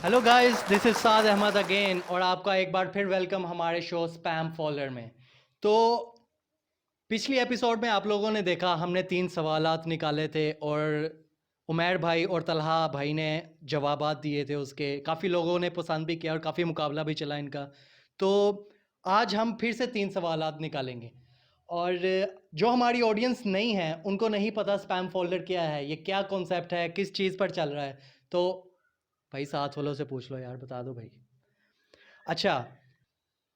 Hello guys, this is Saad Ahmed again और आपका एक बार फिर वेलकम हमारे शो स्पैम फॉलोअर में। तो पिछली एपिसोड में आप लोगों ने देखा, हमने 3 सवालात निकाले थे और उमैर भाई और तलहा भाई ने जवाबात दिए थे। उसके काफ़ी लोगों ने पसंद भी किया और काफ़ी मुकाबला भी चला इनका। तो आज हम फिर से 3 सवालात निकालेंगे और जो हमारी ऑडियंस नहीं है उनको नहीं पता स्पैम फोल्डर क्या है, ये क्या कॉन्सेप्ट है, किस चीज़ पर चल रहा है। तो भाई साथ वालों से पूछ लो यार, बता दो भाई। अच्छा,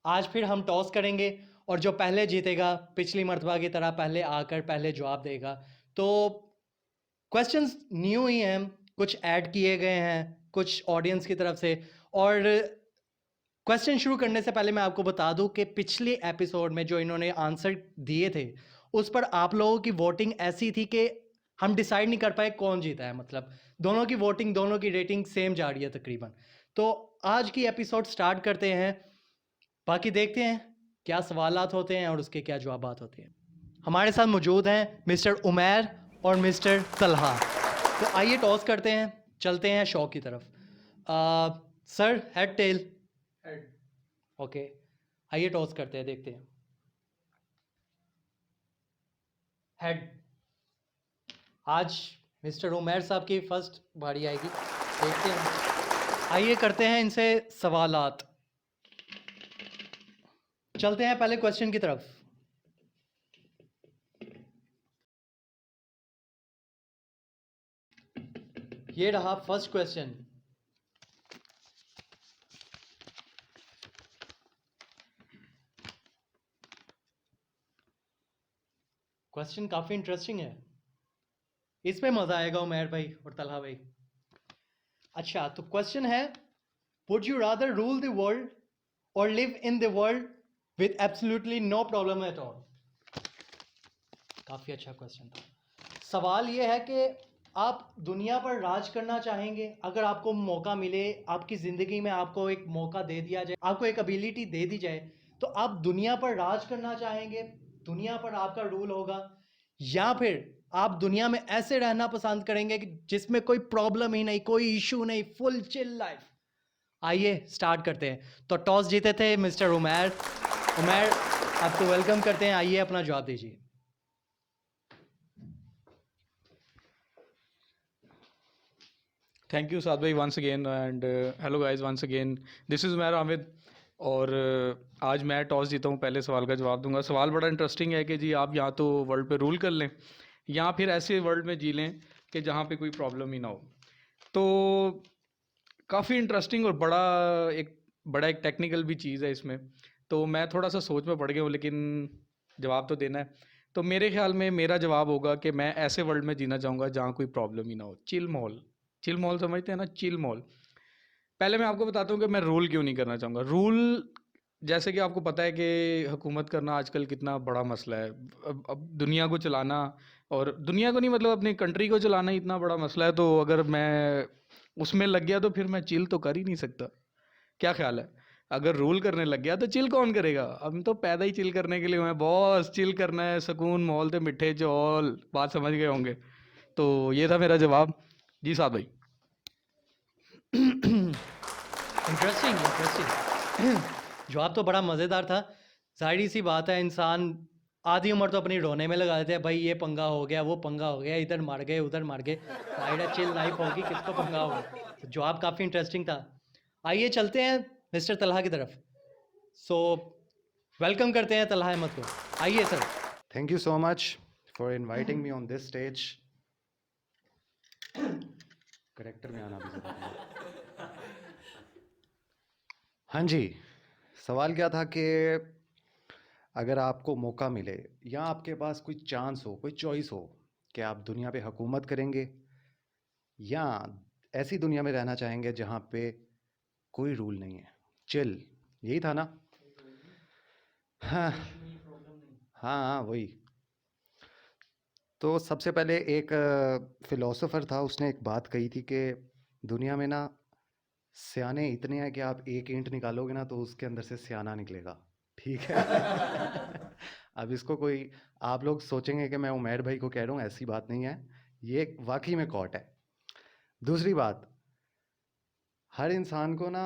आज फिर हम टॉस करेंगे और जो पहले जीतेगा पिछली मर्तबा की तरह पहले आकर पहले जवाब देगा। तो क्वेश्चंस न्यू ही हैं, कुछ ऐड किए गए हैं कुछ ऑडियंस की तरफ से। और क्वेश्चन शुरू करने से पहले मैं आपको बता दूं कि पिछले एपिसोड में जो इन्होंने आंसर दिए थे उस पर आप लोगों की वोटिंग ऐसी थी कि हम डिसाइड नहीं कर पाए कौन जीता है। मतलब दोनों की वोटिंग, दोनों की रेटिंग सेम जा रही है तकरीबन। तो आज की एपिसोड स्टार्ट करते हैं, बाकी देखते हैं क्या सवालात होते हैं और उसके क्या जवाबात होते हैं। हमारे साथ मौजूद हैं मिस्टर उमैर और मिस्टर तलहा। तो आइए टॉस करते हैं, चलते हैं शो की तरफ। Sir, head tail? Head. Okay, आइए टॉस करते हैं, देखते हैं। हेड। आज मिस्टर उमैर साहब की फर्स्ट बारी आएगी, देखते हैं। आइए करते हैं इनसे सवालात। चलते हैं पहले क्वेश्चन की तरफ। ये रहा फर्स्ट क्वेश्चन। क्वेश्चन काफी इंटरेस्टिंग है, इसमें मजा आएगा उमैर भाई और तलहा भाई। अच्छा, तो क्वेश्चन है, would you rather rule the world और live in the world with absolutely no problem at all? काफी अच्छा क्वेश्चन था। सवाल यह है कि आप दुनिया पर राज करना चाहेंगे, अगर आपको मौका मिले, आपकी ज़िंदगी में आपको एक मौका दे दिया जाए, आपको एक एबिलिटी दे दी जाए, तो आप दुनिया पर राज करना चाहेंगे, दुनिया पर आपका रूल होगा, या फिर आप दुनिया में ऐसे रहना पसंद करेंगे कि जिसमें कोई प्रॉब्लम ही नहीं, कोई इशू नहीं, फुल चिल लाइफ? आइए स्टार्ट करते हैं। तो टॉस जीते थे मिस्टर उमैर। उमैर, आपको वेलकम करते हैं, आइए अपना जवाब दीजिए। थैंक यू साद भाई once again and hello guys once again. This is Umair Hamid और आज मैं टॉस जीता हूँ, पहले सवाल का जवाब दूंगा। सवाल बड़ा इंटरेस्टिंग है कि जी आप या तो वर्ल्ड पे रूल कर लें या फिर ऐसे वर्ल्ड में जी लें कि जहाँ पे कोई प्रॉब्लम ही ना हो। तो काफ़ी इंटरेस्टिंग और बड़ा एक टेक्निकल भी चीज़ है इसमें। तो मैं थोड़ा सा सोच में पड़ गया हूँ, लेकिन जवाब तो देना है। तो मेरे ख्याल में मेरा जवाब होगा कि मैं ऐसे वर्ल्ड में जीना चाहूँगा जहाँ कोई प्रॉब्लम ही ना हो। Chill mall. चिल मॉल समझते हैं ना, चिल मॉल। पहले मैं आपको बताता हूँ कि मैं रूल क्यों नहीं करना चाहूँगा। रूल, जैसे कि आपको पता है कि हुकूमत करना आजकल कितना बड़ा मसला है। अब दुनिया को चलाना, और दुनिया को नहीं मतलब अपनी कंट्री को चलाना ही इतना बड़ा मसला है। तो अगर मैं उसमें लग गया तो फिर मैं चिल तो कर ही नहीं सकता। क्या ख्याल है? अगर रूल करने लग गया तो चिल कौन करेगा? हम तो पैदा ही चिल करने के लिए हुए हैं बॉस। चिल करना है, सुकून मॉल थे मिठे चौल। बात समझ गए होंगे। तो ये था मेरा जवाब। जी साहब भाई। Interesting, interesting. जवाब तो बड़ा मज़ेदार था। जाहिर सी बात है, इंसान आधी उम्र तो अपनी रोने में लगा देते हैं, भाई ये पंगा हो गया, वो पंगा हो गया, इधर मार गए उधर मार गए। जाहिर है चिल लाइफ होगी, किसको पंगा होगा। तो जवाब काफ़ी इंटरेस्टिंग था। आइए चलते हैं मिस्टर तलहा की तरफ। सो वेलकम करते हैं तलहा अहमद को, आइए sir. Thank you so much for inviting me on this stage. Character में आना भी ज़रूरी है। हाँ जी, सवाल क्या था कि अगर आपको मौका मिले या आपके पास कोई चांस हो, कोई चॉइस हो कि आप दुनिया पे हुकूमत करेंगे या ऐसी दुनिया में रहना चाहेंगे जहाँ पे कोई रूल नहीं है, चिल, यही था ना? हाँ हाँ, वही। तो सबसे पहले एक फिलोसोफर था, उसने एक बात कही थी कि दुनिया में ना सियाने इतने हैं कि आप एक ईंट निकालोगे ना तो उसके अंदर से सियाना निकलेगा। ठीक है। अब इसको कोई, आप लोग सोचेंगे कि मैं उमैर भाई को कह रहा हूँ, ऐसी बात नहीं है। ये वाकई में कॉट है। दूसरी बात, हर इंसान को ना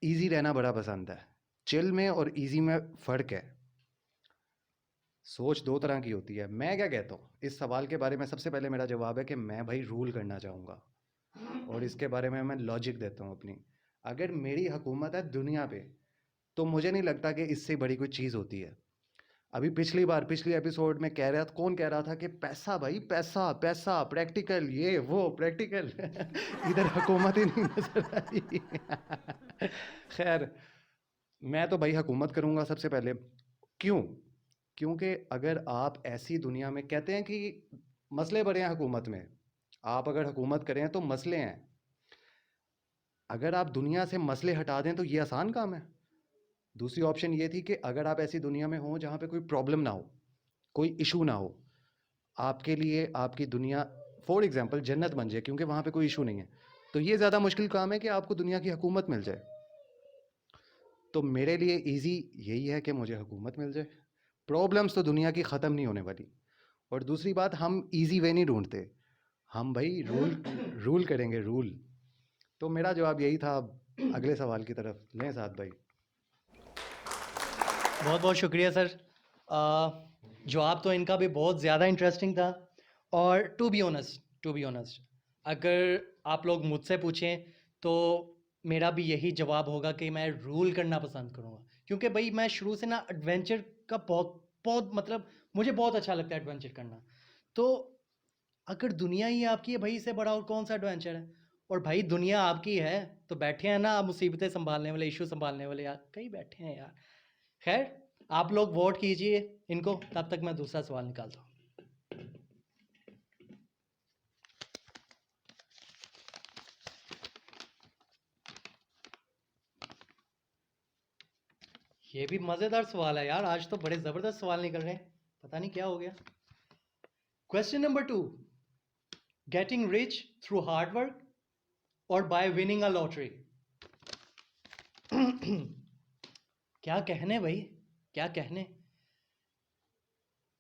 इजी रहना बड़ा पसंद है। चिल में और इजी में फ़र्क है। सोच दो तरह की होती है। मैं क्या कहता हूँ इस सवाल के बारे में, सबसे पहले मेरा जवाब है कि मैं भाई रूल करना चाहूँगा, और इसके बारे में मैं लॉजिक देता हूँ अपनी। अगर मेरी हुकूमत है दुनिया पे, तो मुझे नहीं लगता कि इससे बड़ी कोई चीज़ होती है। अभी पिछली एपिसोड में कौन कह रहा था कि पैसा भाई, पैसा पैसा, प्रैक्टिकल, ये वो प्रैक्टिकल इधर हुकूमत ही नहीं नजर आई। खैर, मैं तो भाई हुकूमत करूँगा सबसे पहले। क्यों? क्योंकि अगर आप ऐसी दुनिया में, कहते हैं कि मसले बड़े हैं हुकूमत में, आप अगर हुकूमत करें तो मसले हैं। अगर आप दुनिया से मसले हटा दें तो ये आसान काम है। दूसरी ऑप्शन ये थी कि अगर आप ऐसी दुनिया में हो जहाँ पे कोई प्रॉब्लम ना हो, कोई इशू ना हो, आपके लिए आपकी दुनिया फॉर एग्जांपल जन्नत बन जाए, क्योंकि वहाँ पे कोई इशू नहीं है, तो ये ज़्यादा मुश्किल काम है कि आपको दुनिया की हुकूमत मिल जाए। तो मेरे लिए इजी यही है कि मुझे हुकूमत मिल जाए। प्रॉब्लम्स तो दुनिया की ख़त्म नहीं होने वाली। और दूसरी बात, हम इजी वे नहीं ढूंढते, हम भाई रूल करेंगे, रूल। तो मेरा जवाब यही था। अब अगले सवाल की तरफ लें साथ भाई। बहुत बहुत शुक्रिया सर। जवाब तो इनका भी बहुत ज़्यादा इंटरेस्टिंग था। और टू बी ऑनेस्ट, अगर आप लोग मुझसे पूछें तो मेरा भी यही जवाब होगा कि मैं रूल करना पसंद करूँगा, क्योंकि भाई मैं शुरू से ना एडवेंचर का बहुत बहुत मतलब मुझे बहुत अच्छा लगता है एडवेंचर करना। तो अगर दुनिया ही आपकी है भाई, इससे बड़ा और कौन सा एडवेंचर है। और भाई दुनिया आपकी है तो बैठे हैं ना मुसीबतें संभालने वाले, इशू संभालने वाले यार, कई बैठे हैं यार। खैर, आप लोग वोट कीजिए इनको, तब तक मैं दूसरा सवाल निकालता हूँ। ये भी मज़ेदार सवाल है यार, आज तो बड़े ज़बरदस्त सवाल निकल रहे हैं, पता नहीं क्या हो गया। Question number 2, getting rich through hard work और बाय विनिंग अ लॉटरी। क्या कहने भाई, क्या कहने।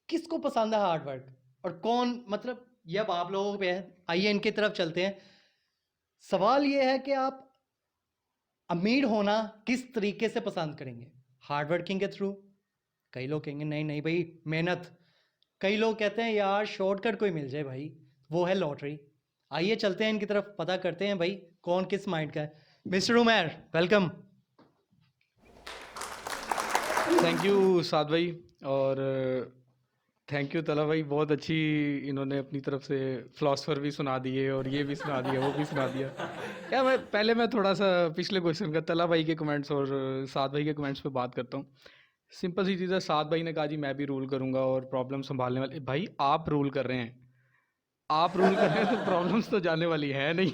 किसको पसंद है हार्ड वर्क, और कौन, मतलब ये अब आप लोगों पे है। आइए इनकी तरफ चलते हैं। सवाल ये है कि आप अमीर होना किस तरीके से पसंद करेंगे, हार्ड वर्किंग के थ्रू। कई लोग कहेंगे नहीं नहीं भाई मेहनत। कई लोग कहते हैं यार शॉर्टकट कोई मिल जाए भाई, वो है लॉटरी। आइए चलते हैं इनकी तरफ, पता करते हैं भाई कौन किस माइंड का है। Mister Umar, welcome. Thank you Saad भाई, और थैंक यू तला भाई। बहुत अच्छी इन्होंने अपनी तरफ से फिलोसफर भी सुना दिए और ये भी सुना दिया, वो भी सुना दिया। क्या मैं थोड़ा सा पिछले क्वेश्चन का तला भाई के कमेंट्स और साद भाई के कमेंट्स पे बात करता हूँ। सिंपल सी चीज़ है, साद भाई ने कहा जी मैं भी रूल करूँगा और प्रॉब्लम संभालने वाले। भाई आप रूल कर रहे हैं, आप रूल कर रहे हैं तो प्रॉब्लम्स तो जाने वाली है नहीं।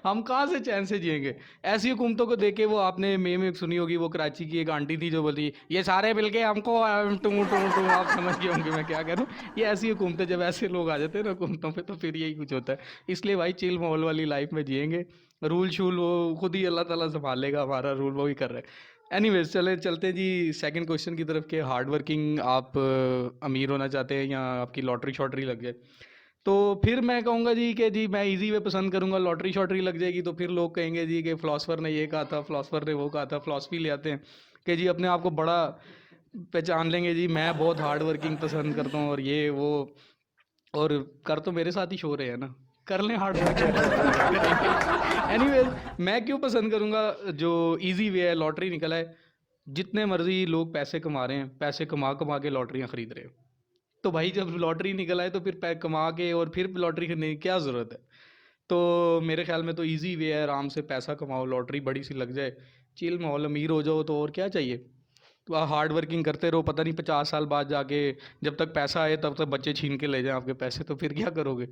हम कहाँ से चैन से जिएंगे। ऐसी हुकूमतों को देखे, वो आपने मेम एक सुनी होगी, वो कराची की एक आंटी थी जो बोली ये सारे मिलके हमको टू टू टू, आप समझ गए होंगे मैं क्या कह रहा हूँ। ये ऐसी हुकूमतें, जब ऐसे लोग आ जाते हैं ना हुकूमतों पे, तो फिर यही कुछ होता है। इसलिए भाई चिल माहौल वाली लाइफ में जिएंगे। रूल शूल वो खुद ही अल्लाह ताला संभालेगा, हमारा रूल वो ही कर रहे हैं। एनीवेज चलते जी सेकंड क्वेश्चन की तरफ के हार्ड वर्किंग आप अमीर होना चाहते हैं या आपकी लॉटरी शॉटरी लग जाए, तो फिर मैं कहूँगा जी कि जी मैं इजी वे पसंद करूँगा। लॉटरी शॉटरी लग जाएगी तो फिर लोग कहेंगे जी कि फ़िलासफ़र ने ये कहा था, फ़िलासफ़र ने वो कहा था। फ़िलासफ़ी ले आते हैं कि जी अपने आप को बड़ा पहचान लेंगे जी, मैं बहुत हार्ड वर्किंग पसंद करता हूँ और ये वो। और कर तो मेरे साथ ही शो रहे हैं ना, कर लें हार्ड वर्किंग। एनीवेज मैं क्यों पसंद करूँगा जो इजी वे है, लॉटरी निकला है। जितने मर्जी लोग पैसे कमा रहे हैं, पैसे कमा कमा के लॉटरियाँ ख़रीद रहे हैं। तो भाई जब लॉटरी निकल आए तो फिर कमा के और फिर लॉटरी खरीदने की क्या ज़रूरत है। तो मेरे ख्याल में तो इजी वे है, आराम से पैसा कमाओ, लॉटरी बड़ी सी लग जाए, चिल माहौल, अमीर हो जाओ, तो और क्या चाहिए। तो आप हार्ड वर्किंग करते रहो, पता नहीं 50 साल बाद जाके जब तक पैसा आए तब तक बच्चे छीन के ले जाएं आपके पैसे, तो फिर क्या करोगे।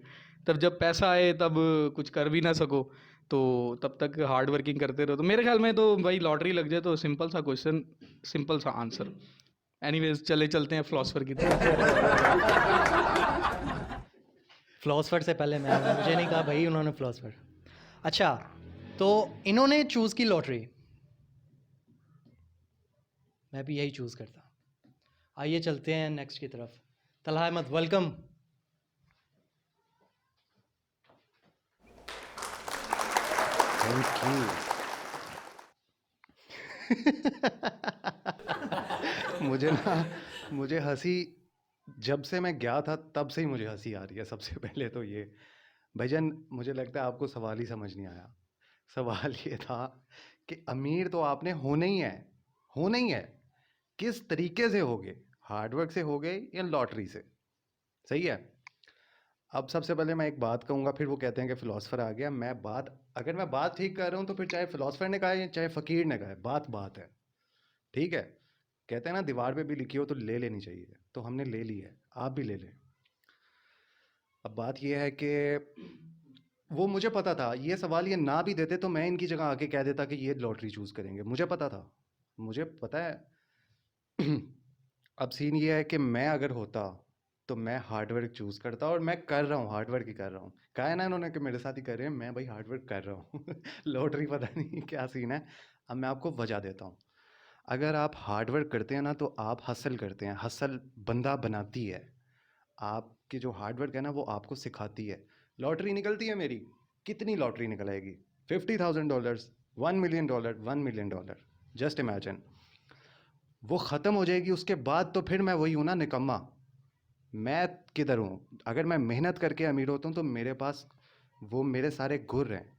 तब जब पैसा आए तब कुछ कर भी ना सको, तो तब तक हार्ड वर्किंग करते रहो। तो मेरे ख्याल में तो भाई लॉटरी लग जाए तो सिंपल सा क्वेश्चन, सिंपल सा आंसर। एनीवेज चलते हैं फिलोसफर की तरफ। फिलोसफर से पहले मुझे नहीं कहा भाई उन्होंने फिलोसफर। अच्छा, तो इन्होंने चूज़ की लॉटरी, मैं भी यही चूज़ करता। आइए चलते हैं नेक्स्ट की तरफ। Talha Ahmed, welcome. Thank you. मुझे हंसी जब से मैं गया था तब से ही मुझे हंसी आ रही है। सबसे पहले तो ये भाईजान, मुझे लगता है आपको सवाल ही समझ नहीं आया। सवाल ये था कि अमीर तो आपने होना ही है, होना ही है। किस तरीके से होगे? हार्डवर्क से होगे या लॉटरी से? सही है। अब सबसे पहले मैं एक बात कहूँगा, फिर वो कहते हैं कि फिलोसफर आ गया। अगर मैं बात ठीक कर रहा हूँ तो फिर चाहे फिलोसफर ने कहा है चाहे फ़कीर ने कहा है, बात है। ठीक है। कहते हैं ना, दीवार पे भी लिखी हो तो ले लेनी चाहिए, तो हमने ले ली है, आप भी ले लें। अब बात ये है कि वो मुझे पता था ये सवाल ये ना भी देते तो मैं इनकी जगह आके कह देता कि ये लॉटरी चूज़ करेंगे। मुझे पता था, मुझे पता है। अब सीन ये है कि मैं अगर होता तो मैं हार्डवर्क चूज़ करता, और मैं कर रहा हूँ, हार्डवर्क ही कर रहा हूँ। कहा है ना इन्होंने कि मेरे साथ ही कर रहे हैं, मैं भाई हार्डवर्क कर रहा हूँ। लॉटरी पता नहीं क्या सीन है। अब मैं आपको वजह देता हूँ। अगर आप हार्डवर्क करते हैं ना तो आप हसल करते हैं, हसल बंदा बनाती है। आपकी जो हार्डवर्क है ना वो आपको सिखाती है। लॉटरी निकलती है मेरी, कितनी लॉटरी निकल आएगी? $50,000, $1 million, $1 million। जस्ट इमेजिन, वो ख़त्म हो जाएगी, उसके बाद तो फिर मैं वही हूँ ना, निकम्मा। मैं किधर हूँ? अगर मैं मेहनत करके अमीर होता हूँ तो मेरे पास वो मेरे सारे गुर हैं,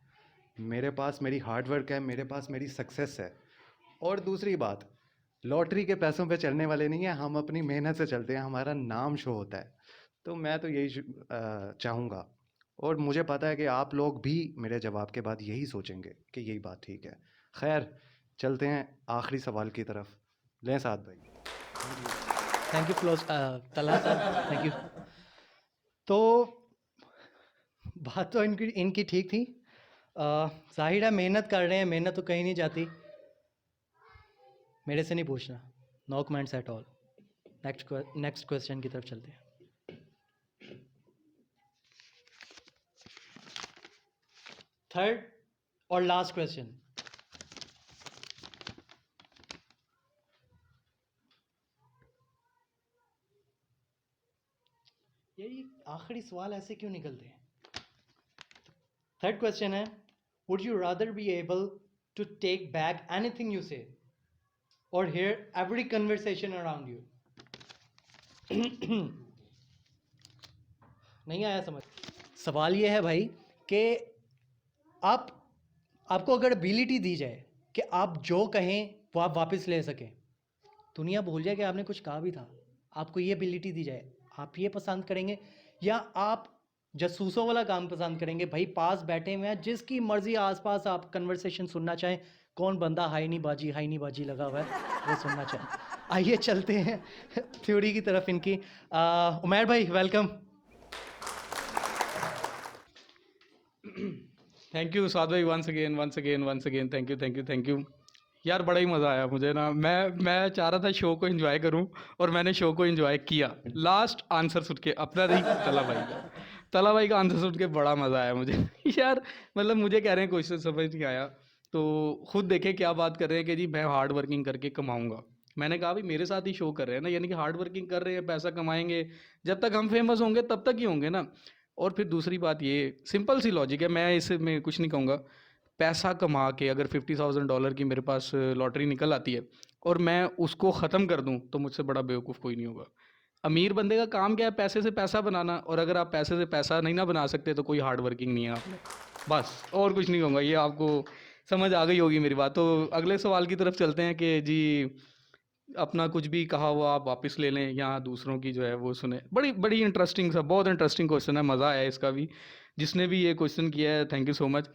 मेरे पास मेरी हार्डवर्क है, मेरे पास मेरी सक्सेस है। और दूसरी बात, लॉटरी के पैसों पे चलने वाले नहीं हैं हम, अपनी मेहनत से चलते हैं, हमारा नाम शो होता है। तो मैं तो यही चाहूँगा, और मुझे पता है कि आप लोग भी मेरे जवाब के बाद यही सोचेंगे कि यही बात ठीक है। खैर, चलते हैं आखिरी सवाल की तरफ। लें साद भाई। Thank you Talha sir, thank you. तो बात तो इनकी ठीक थी। जाहिर है मेहनत कर रहे हैं, मेहनत तो कहीं नहीं जाती। मेरे से नहीं पूछना, no comments at all. Next question की तरफ चलते हैं। थर्ड और लास्ट क्वेश्चन। ये आखिरी सवाल ऐसे क्यों निकलते हैं? थर्ड क्वेश्चन है, would you rather be able to take back anything you say और hear every conversation around you? नहीं आया समझ? सवाल ये है भाई कि आपको अगर एबिलिटी दी जाए कि आप जो कहें वो आप वापस ले सकें, दुनिया भूल जाए कि आपने कुछ कहा भी था, आपको ये एबिलिटी दी जाए, आप ये पसंद करेंगे या आप जासूसों वाला काम पसंद करेंगे? भाई पास बैठे हुए हैं, जिसकी मर्जी आसपास आप कन्वर्सेशन सुनना चाहें, कौन बंदा हाई नहीं बाजी लगा हुआ है वो सुनना चाहें। आइए चलते हैं थ्योरी की तरफ इनकी। उमैर भाई वेलकम। थैंक यू साद भाई, वंस अगेन थैंक यू। यार बड़ा ही मज़ा आया मुझे ना। मैं चाह रहा था शो को एंजॉय करूं और मैंने शो को एंजॉय किया। लास्ट आंसर सुन के अपना नहीं, तला भाई का आंसर सुन के बड़ा मज़ा आया मुझे। यार मतलब मुझे कह रहे हैं क्वेश्चन समझ नहीं आया, तो खुद देखे क्या बात कर रहे हैं कि जी मैं हार्ड वर्किंग करके कमाऊँगा। मैंने कहा भाई मेरे साथ ही शो कर रहे हैं ना, यानी कि हार्ड वर्किंग कर रहे हैं, पैसा कमाएंगे, जब तक हम फेमस होंगे तब तक ही होंगे ना। और फिर दूसरी बात, ये सिंपल सी लॉजिक है, मैं इसमें कुछ नहीं कहूँगा। पैसा कमा के अगर $50,000 की मेरे पास लॉटरी निकल आती है और मैं उसको ख़त्म कर दूं तो मुझसे बड़ा बेवकूफ़ कोई नहीं होगा। अमीर बंदे का काम क्या है? पैसे से पैसा बनाना। और अगर आप पैसे से पैसा नहीं ना बना सकते तो कोई हार्ड वर्किंग नहीं है आप में। बस और कुछ नहीं कहूँगा, ये आपको समझ आ गई होगी मेरी बात। तो अगले सवाल की तरफ चलते हैं कि जी अपना कुछ भी कहा हुआ आप वापस ले लें या दूसरों की जो है वो सुने। बड़ी बड़ी इंटरेस्टिंग सा, बहुत इंटरेस्टिंग क्वेश्चन है, मज़ा आया इसका भी। जिसने भी ये क्वेश्चन किया है थैंक यू सो मच।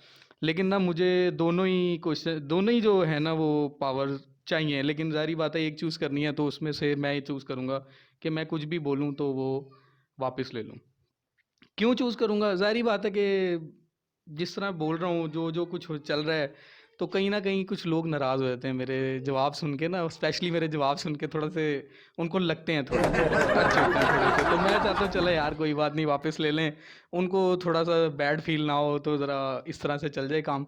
लेकिन ना मुझे दोनों ही जो है ना वो पावर चाहिए, लेकिन ज़ाहिर बात है एक चूज़ करनी है तो उसमें से मैं ये चूज़ करूँगा कि मैं कुछ भी बोलूँ तो वो वापस ले लूँ। क्यों चूज़ करूँगा? ज़ाहिर बात है कि जिस तरह बोल रहा हूँ, जो कुछ चल रहा है, तो कहीं न कहीं कुछ लोग नाराज़ हो जाते हैं मेरे जवाब सुन के ना, स्पेशली मेरे जवाब सुन के थोड़ा से उनको लगते हैं, थोड़ा टच होते हैं थोड़े से। तो मैं चाहता हूँ चलो यार कोई बात नहीं, वापस ले लें, उनको थोड़ा सा बैड फील ना हो, तो ज़रा इस तरह से चल जाए काम।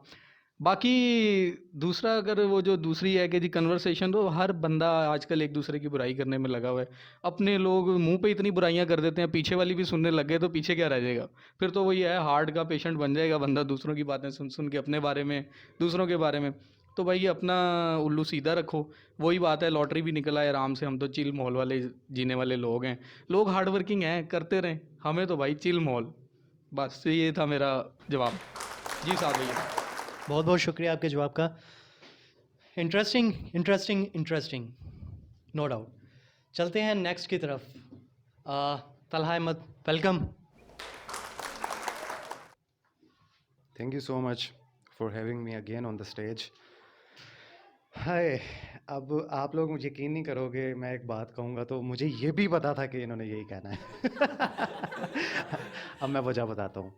बाकी दूसरा अगर वो जो दूसरी है कि जी कन्वर्सेशन, तो हर बंदा आजकल एक दूसरे की बुराई करने में लगा हुआ है। अपने लोग मुंह पे इतनी बुराइयां कर देते हैं, पीछे वाली भी सुनने लग गए तो पीछे क्या रह जाएगा? फिर तो वही है, हार्ट का पेशेंट बन जाएगा बंदा, दूसरों की बातें सुन सुन के अपने बारे में, दूसरों के बारे में। तो भाई अपना उल्लू सीधा रखो। वही बात है, लॉटरी भी निकला है आराम से, हम तो चिल माहौल वाले जीने वाले लोग हैं। लोग हार्ड वर्किंग हैं, करते रहें, हमें तो भाई चिल माहौल। बस ये था मेरा जवाब। जी साहब भैया। बहुत बहुत शुक्रिया आपके जवाब का। Interesting interesting interesting, no doubt. चलते हैं नेक्स्ट की तरफ। Talha Ahmed, welcome. Thank you so much for having me again on the stage. Hi, अब आप लोग मुझे यकीन नहीं करोगे, मैं एक बात कहूँगा तो मुझे ये भी पता था कि इन्होंने यही कहना है। अब मैं वजह बताता हूँ।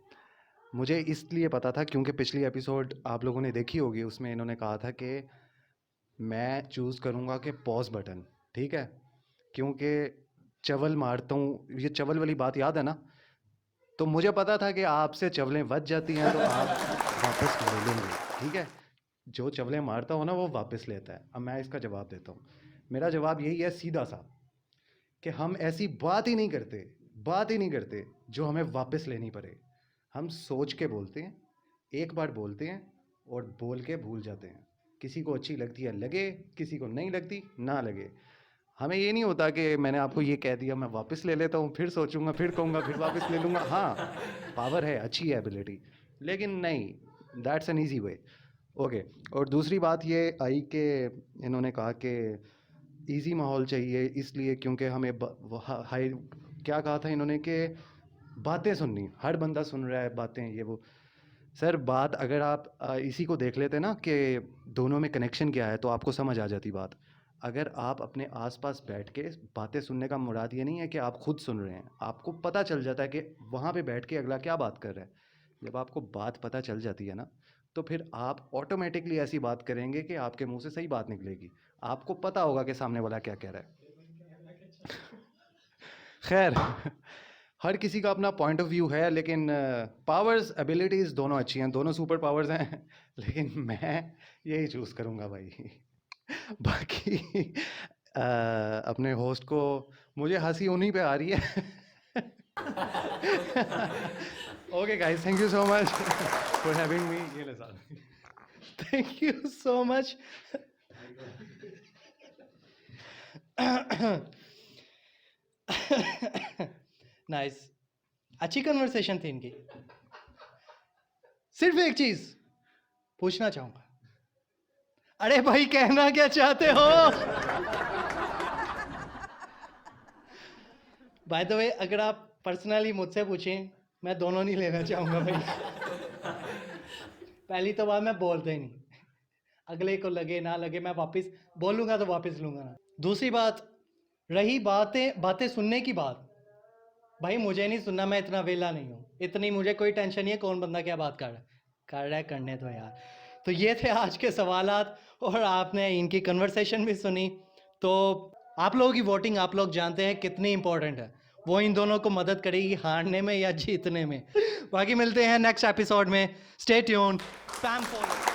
मुझे इसलिए पता था क्योंकि पिछली एपिसोड आप लोगों ने देखी होगी, उसमें इन्होंने कहा था कि मैं चूज़ करूँगा कि पॉज बटन, ठीक है, क्योंकि चवल मारता हूँ, ये चवल वाली बात याद है ना? तो मुझे पता था कि आपसे चवलें बच जाती हैं तो आप वापस ले लेंगे, ठीक है। जो चवलें मारता हो ना वो वापस लेता है। अब मैं इसका जवाब देता हूँ। मेरा जवाब यही है सीधा सा, कि हम ऐसी बात ही नहीं करते जो हमें वापस लेनी पड़े। हम सोच के बोलते हैं, एक बार बोलते हैं और बोल के भूल जाते हैं। किसी को अच्छी लगती है लगे, किसी को नहीं लगती ना लगे। हमें ये नहीं होता कि मैंने आपको ये कह दिया मैं वापस ले लेता हूँ, फिर सोचूंगा, फिर कहूँगा, फिर वापस ले लूँगा। हाँ, पावर है, अच्छी है एबिलिटी, लेकिन नहीं, that's an easy way. Okay, और दूसरी बात ये आई कि इन्होंने कहा कि इजी माहौल चाहिए इसलिए क्योंकि हमें हाई, क्या कहा था इन्होंने कि बातें सुननी, हर बंदा सुन रहा है बातें, ये वो। सर बात अगर आप इसी को देख लेते ना कि दोनों में कनेक्शन क्या है तो आपको समझ आ जाती बात। अगर आप अपने आसपास बैठ के बातें सुनने का मुराद ये नहीं है कि आप खुद सुन रहे हैं, आपको पता चल जाता है कि वहाँ पे बैठ के अगला क्या बात कर रहा है। जब आपको बात पता चल जाती है ना, तो फिर आप ऑटोमेटिकली ऐसी बात करेंगे कि आपके मुंह से सही बात निकलेगी। आपको पता होगा कि सामने वाला क्या कह रहा है। खैर, हर किसी का अपना पॉइंट ऑफ व्यू है, लेकिन पावर्स एबिलिटीज़ दोनों अच्छी हैं, दोनों सुपर पावर्स हैं। लेकिन मैं यही चूज़ करूँगा भाई। बाकी अपने होस्ट को, मुझे हंसी उन्हीं पे आ रही है। Okay guys, thank you so much for having मी। ये ले साहब। Thank you so much. Nice, अच्छी कन्वर्सेशन थी इनकी। सिर्फ एक चीज पूछना चाहूंगा, अरे भाई कहना क्या चाहते हो? बाय द वे, अगर आप पर्सनली मुझसे पूछें, मैं दोनों नहीं लेना चाहूंगा भाई। पहली तो बात, मैं बोलता ही नहीं, अगले को लगे ना लगे मैं वापस बोलूंगा तो वापस लूंगा ना। दूसरी बात, रही बातें सुनने की बात, भाई मुझे नहीं सुनना, मैं इतना वेला नहीं हूँ, इतनी मुझे कोई टेंशन नहीं है कौन बंदा क्या बात कर रहा है, करने दो यार। तो ये थे आज के सवालात, और आपने इनकी कन्वर्सेशन भी सुनी। तो आप लोगों की वोटिंग आप लोग जानते हैं कितनी इंपॉर्टेंट है, वो इन दोनों को मदद करेगी हारने में या जीतने में। बाकी मिलते हैं नेक्स्ट एपिसोड में। Stay tuned, spam follow.